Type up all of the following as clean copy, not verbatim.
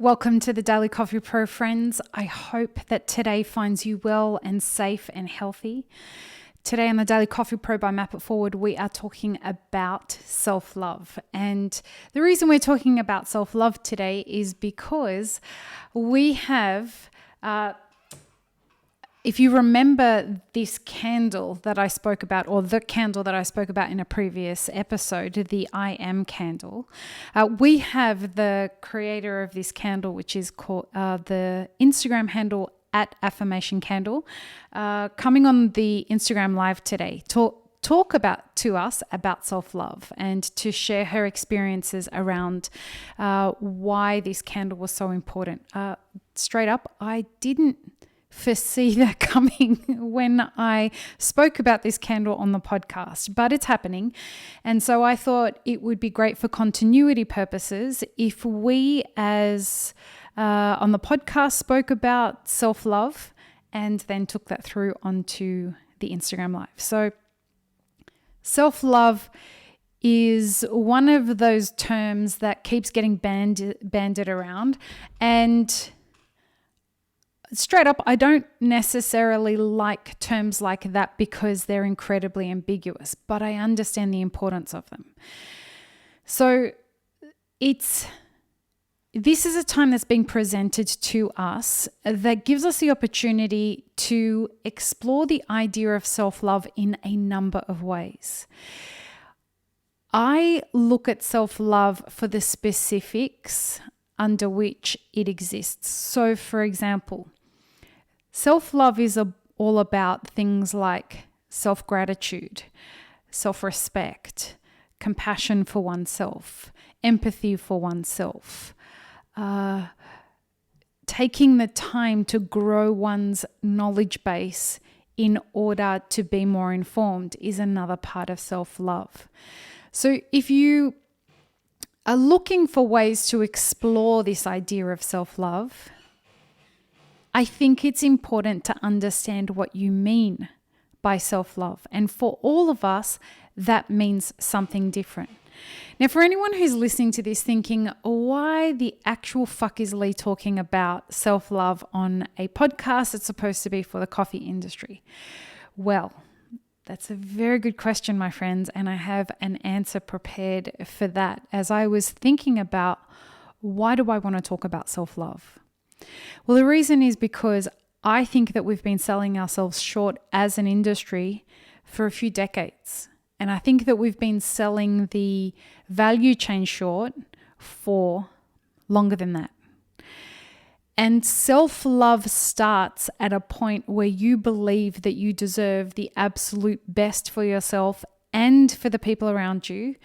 Welcome to the Daily Coffee Pro, friends. I hope that today finds you well and safe and healthy. Today on the Daily Coffee Pro by Map It Forward, we are talking about self-love. And the reason we're talking about self-love today is because we have, if you remember this candle that I spoke about, or the candle that I spoke about in a previous episode, the I Am candle, we have the creator of this candle, which is called the Instagram handle at Affirmation Candle, coming on the Instagram live today talk about to us about self-love and to share her experiences around why this candle was so important. Straight up, I didn't foresee that coming when I spoke about this candle on the podcast, but it's happening. And so I thought it would be great for continuity purposes if we as on the podcast spoke about self-love and then took that through onto the Instagram live. So self-love is one of those terms that keeps getting banded around, and straight up, I don't necessarily like terms like that because they're incredibly ambiguous, but I understand the importance of them. So this is a time that's being presented to us that gives us the opportunity to explore the idea of self-love in a number of ways. I look at self-love for the specifics under which it exists. So, for example, self-love is all about things like self-gratitude, self-respect, compassion for oneself, empathy for oneself, taking the time to grow one's knowledge base in order to be more informed is another part of self-love. So if you are looking for ways to explore this idea of self-love, I think it's important to understand what you mean by self-love. And for all of us, that means something different. Now, for anyone who's listening to this thinking, why the actual fuck is Lee talking about self-love on a podcast that's supposed to be for the coffee industry? Well, that's a very good question, my friends, and I have an answer prepared for that as I was thinking about why do I want to talk about self-love? Well, the reason is because I think that we've been selling ourselves short as an industry for a few decades. And I think that we've been selling the value chain short for longer than that. And self-love starts at a point where you believe that you deserve the absolute best for yourself and for the people around you.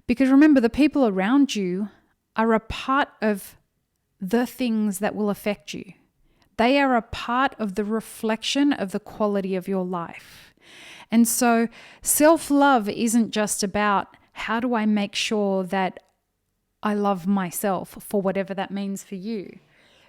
Because remember, the people around you are a part of the things that will affect you. They are a part of the reflection of the quality of your life. And so self-love isn't just about how do I make sure that I love myself for whatever that means for you,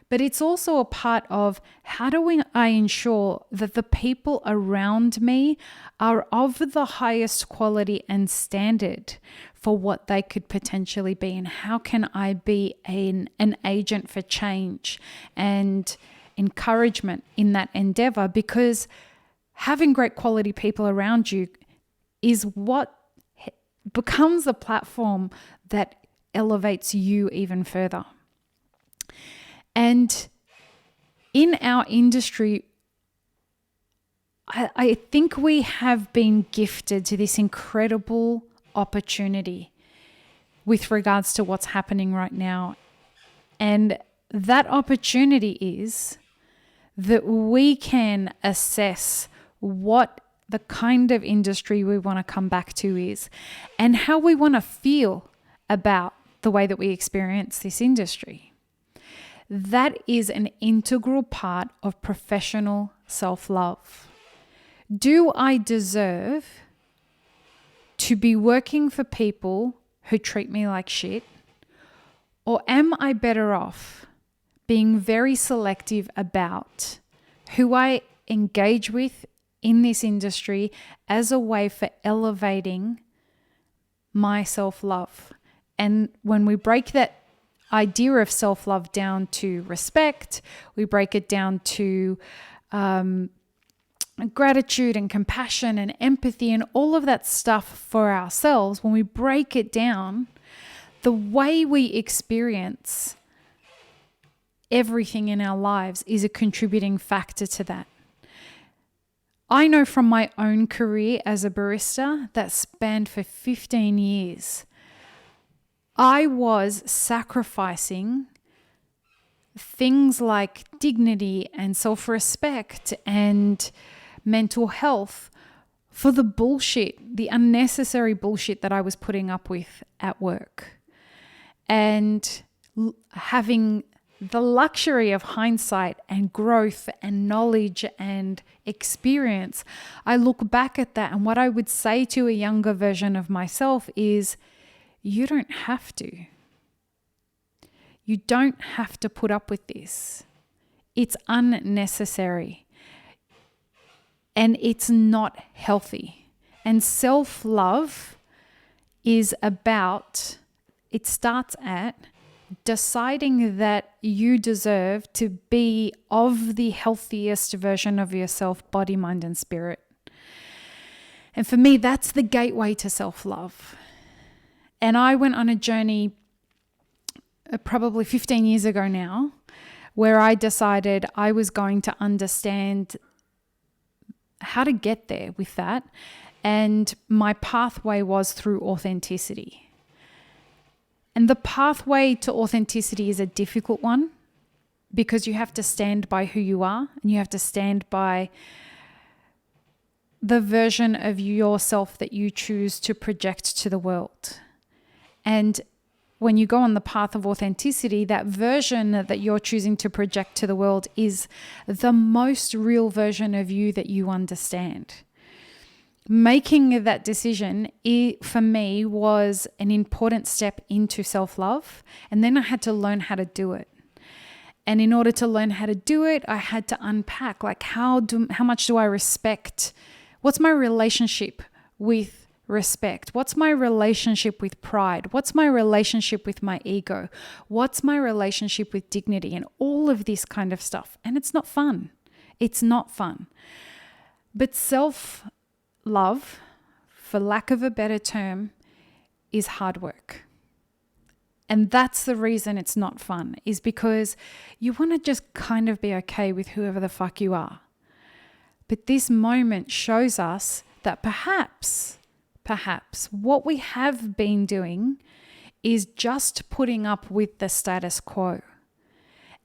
but it's also a part of how do I ensure that the people around me are of the highest quality and standard for what they could potentially be, and how can I be an agent for change and encouragement in that endeavor, because having great quality people around you is what becomes the platform that elevates you even further. And in our industry, I think we have been gifted to this incredible opportunity with regards to what's happening right now. And that opportunity is that we can assess what the kind of industry we want to come back to is and how we want to feel about the way that we experience this industry. That is an integral part of professional self-love. Do I deserve to be working for people who treat me like shit? Or am I better off being very selective about who I engage with in this industry as a way for elevating my self-love? And when we break that idea of self-love down to respect. We break it down to gratitude and compassion and empathy and all of that stuff for ourselves. When we break it down, the way we experience everything in our lives is a contributing factor to that. I know from my own career as a barista that spanned for 15 years, I was sacrificing things like dignity and self-respect and mental health for the bullshit, the unnecessary bullshit that I was putting up with at work. And having the luxury of hindsight and growth and knowledge and experience, I look back at that, and what I would say to a younger version of myself is, you don't have to. You don't have to put up with this. It's unnecessary. And it's not healthy. And self-love is about, it starts at deciding that you deserve to be of the healthiest version of yourself, body, mind, and spirit. And for me, that's the gateway to self-love. And I went on a journey probably 15 years ago now, where I decided I was going to understand how to get there with that. And my pathway was through authenticity. And the pathway to authenticity is a difficult one because you have to stand by who you are, and you have to stand by the version of yourself that you choose to project to the world. And when you go on the path of authenticity, that version that you're choosing to project to the world is the most real version of you that you understand. Making that decision, for me, was an important step into self-love. And then I had to learn how to do it. And in order to learn how to do it, I had to unpack, like, how much do I respect? What's my relationship with respect? What's my relationship with pride? What's my relationship with my ego? What's my relationship with dignity? And all of this kind of stuff. And it's not fun. It's not fun. But self-love, for lack of a better term, is hard work. And that's the reason it's not fun, is because you want to just kind of be okay with whoever the fuck you are. But this moment shows us that perhaps what we have been doing is just putting up with the status quo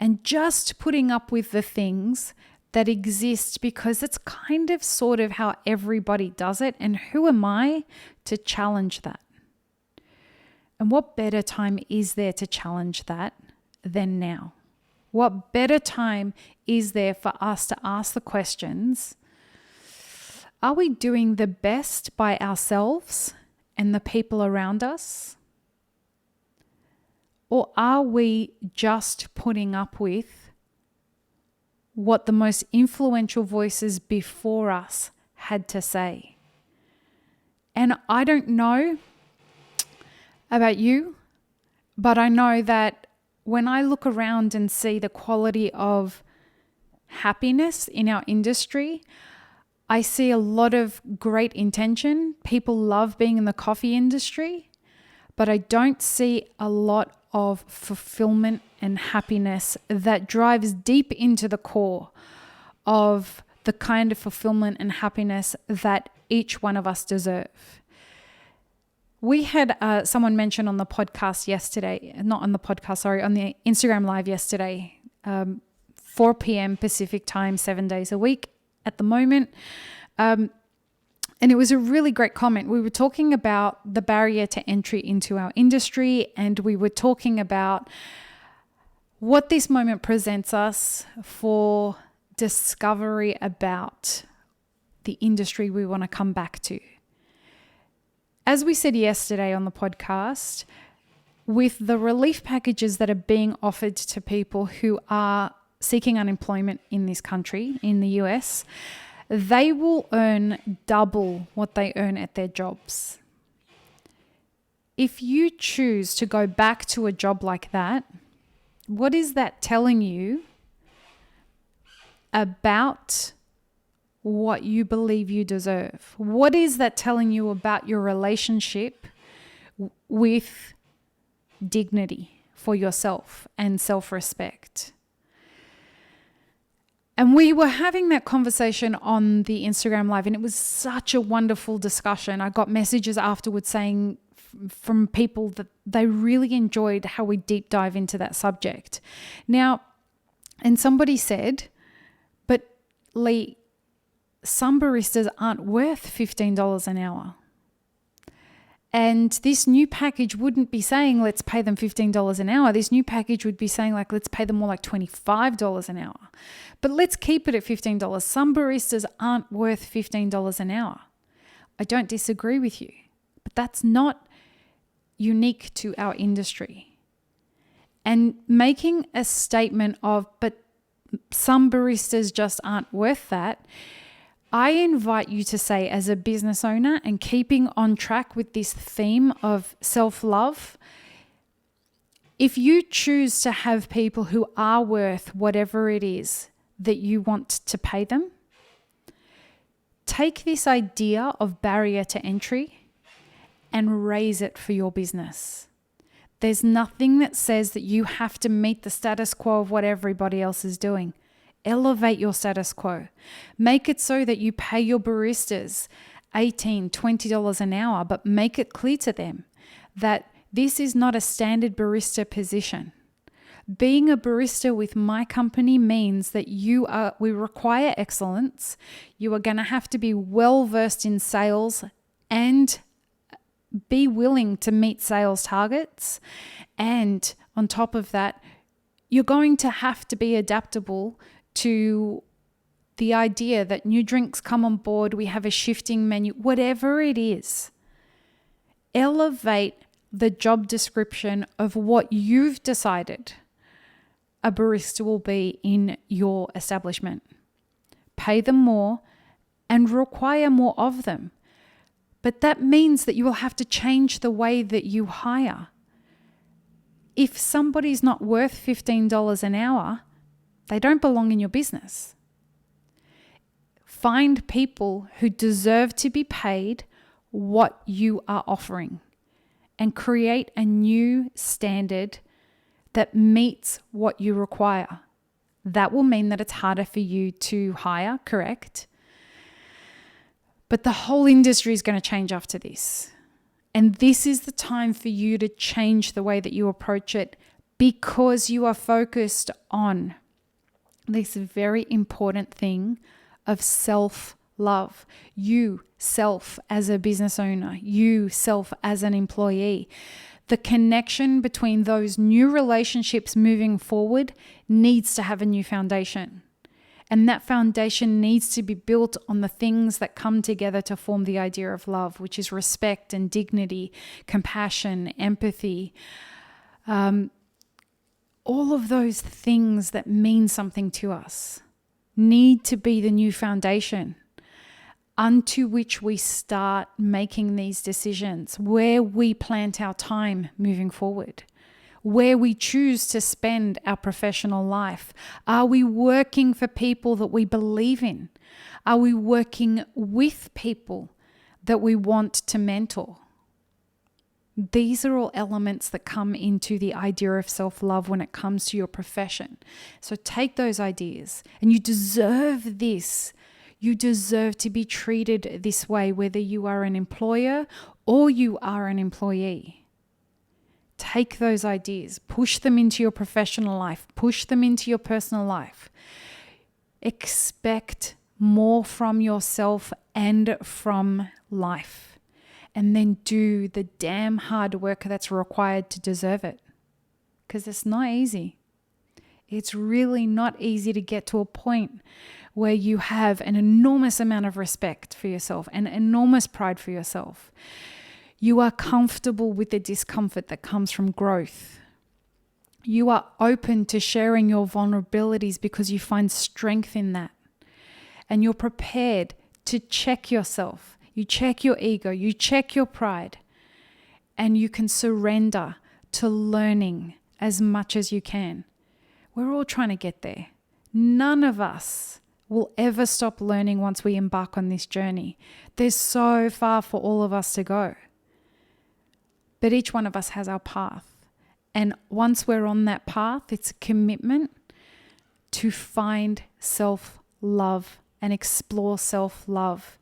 and just putting up with the things that exist because it's kind of sort of how everybody does it. And who am I to challenge that? And what better time is there to challenge that than now? What better time is there for us to ask the questions, are we doing the best by ourselves and the people around us? Or are we just putting up with what the most influential voices before us had to say? And I don't know about you, but I know that when I look around and see the quality of happiness in our industry, I see a lot of great intention. People love being in the coffee industry, but I don't see a lot of fulfillment and happiness that drives deep into the core of the kind of fulfillment and happiness that each one of us deserve. We had someone mention on the podcast yesterday, on the Instagram Live yesterday, 4 p.m. Pacific time, 7 days a week at the moment. And it was a really great comment. We were talking about the barrier to entry into our industry, and we were talking about what this moment presents us for discovery about the industry we want to come back to. As we said yesterday on the podcast, with the relief packages that are being offered to people who are seeking unemployment in this country, in the US, they will earn double what they earn at their jobs. if you choose to go back to a job like that, what is that telling you about what you believe you deserve? What is that telling you about your relationship with dignity for yourself and self-respect? And we were having that conversation on the Instagram Live, and it was such a wonderful discussion. I got messages afterwards saying from people that they really enjoyed how we deep dive into that subject. Now, and somebody said, but Lee, some baristas aren't worth $15 an hour. And this new package wouldn't be saying, let's pay them $15 an hour. This new package would be saying, like, let's pay them more like $25 an hour. But let's keep it at $15. Some baristas aren't worth $15 an hour. I don't disagree with you, but that's not unique to our industry. And making a statement of, but some baristas just aren't worth that, I invite you to say, as a business owner and keeping on track with this theme of self-love, if you choose to have people who are worth whatever it is that you want to pay them, take this idea of barrier to entry and raise it for your business. There's nothing that says that you have to meet the status quo of what everybody else is doing. Elevate your status quo. Make it so that you pay your baristas $18, $20 an hour, but make it clear to them that this is not a standard barista position. Being a barista with my company means that we require excellence. You are going to have to be well versed in sales and be willing to meet sales targets. And on top of that, you're going to have to be adaptable to the idea that new drinks come on board, we have a shifting menu, whatever it is. Elevate the job description of what you've decided a barista will be in your establishment. Pay them more and require more of them. But that means that you will have to change the way that you hire. If somebody's not worth $15 an hour, they don't belong in your business. Find people who deserve to be paid what you are offering and create a new standard that meets what you require. That will mean that it's harder for you to hire, correct? But the whole industry is going to change after this. And this is the time for you to change the way that you approach it, because you are focused on this very important thing of self-love. You, self as a business owner, you, self as an employee. The connection between those new relationships moving forward needs to have a new foundation. And that foundation needs to be built on the things that come together to form the idea of love, which is respect and dignity, compassion, empathy, all of those things that mean something to us need to be the new foundation unto which we start making these decisions, where we plant our time moving forward, where we choose to spend our professional life. Are we working for people that we believe in? Are we working with people that we want to mentor? These are all elements that come into the idea of self-love when it comes to your profession. So take those ideas, and you deserve this. You deserve to be treated this way, whether you are an employer or you are an employee. Take those ideas, push them into your professional life, push them into your personal life. Expect more from yourself and from life. And then do the damn hard work that's required to deserve it. Because it's not easy. It's really not easy to get to a point where you have an enormous amount of respect for yourself and enormous pride for yourself. You are comfortable with the discomfort that comes from growth. You are open to sharing your vulnerabilities because you find strength in that. And you're prepared to check yourself. You check your ego, you check your pride, and you can surrender to learning as much as you can. We're all trying to get there. None of us will ever stop learning once we embark on this journey. There's so far for all of us to go. But each one of us has our path. And once we're on that path, it's a commitment to find self-love and explore self-love.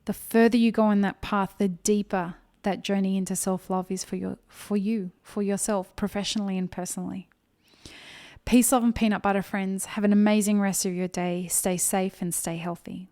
The further you go on that path, the deeper that journey into self-love is for yourself, professionally and personally. Peace, love, and peanut butter, friends. Have an amazing rest of your day. Stay safe and stay healthy.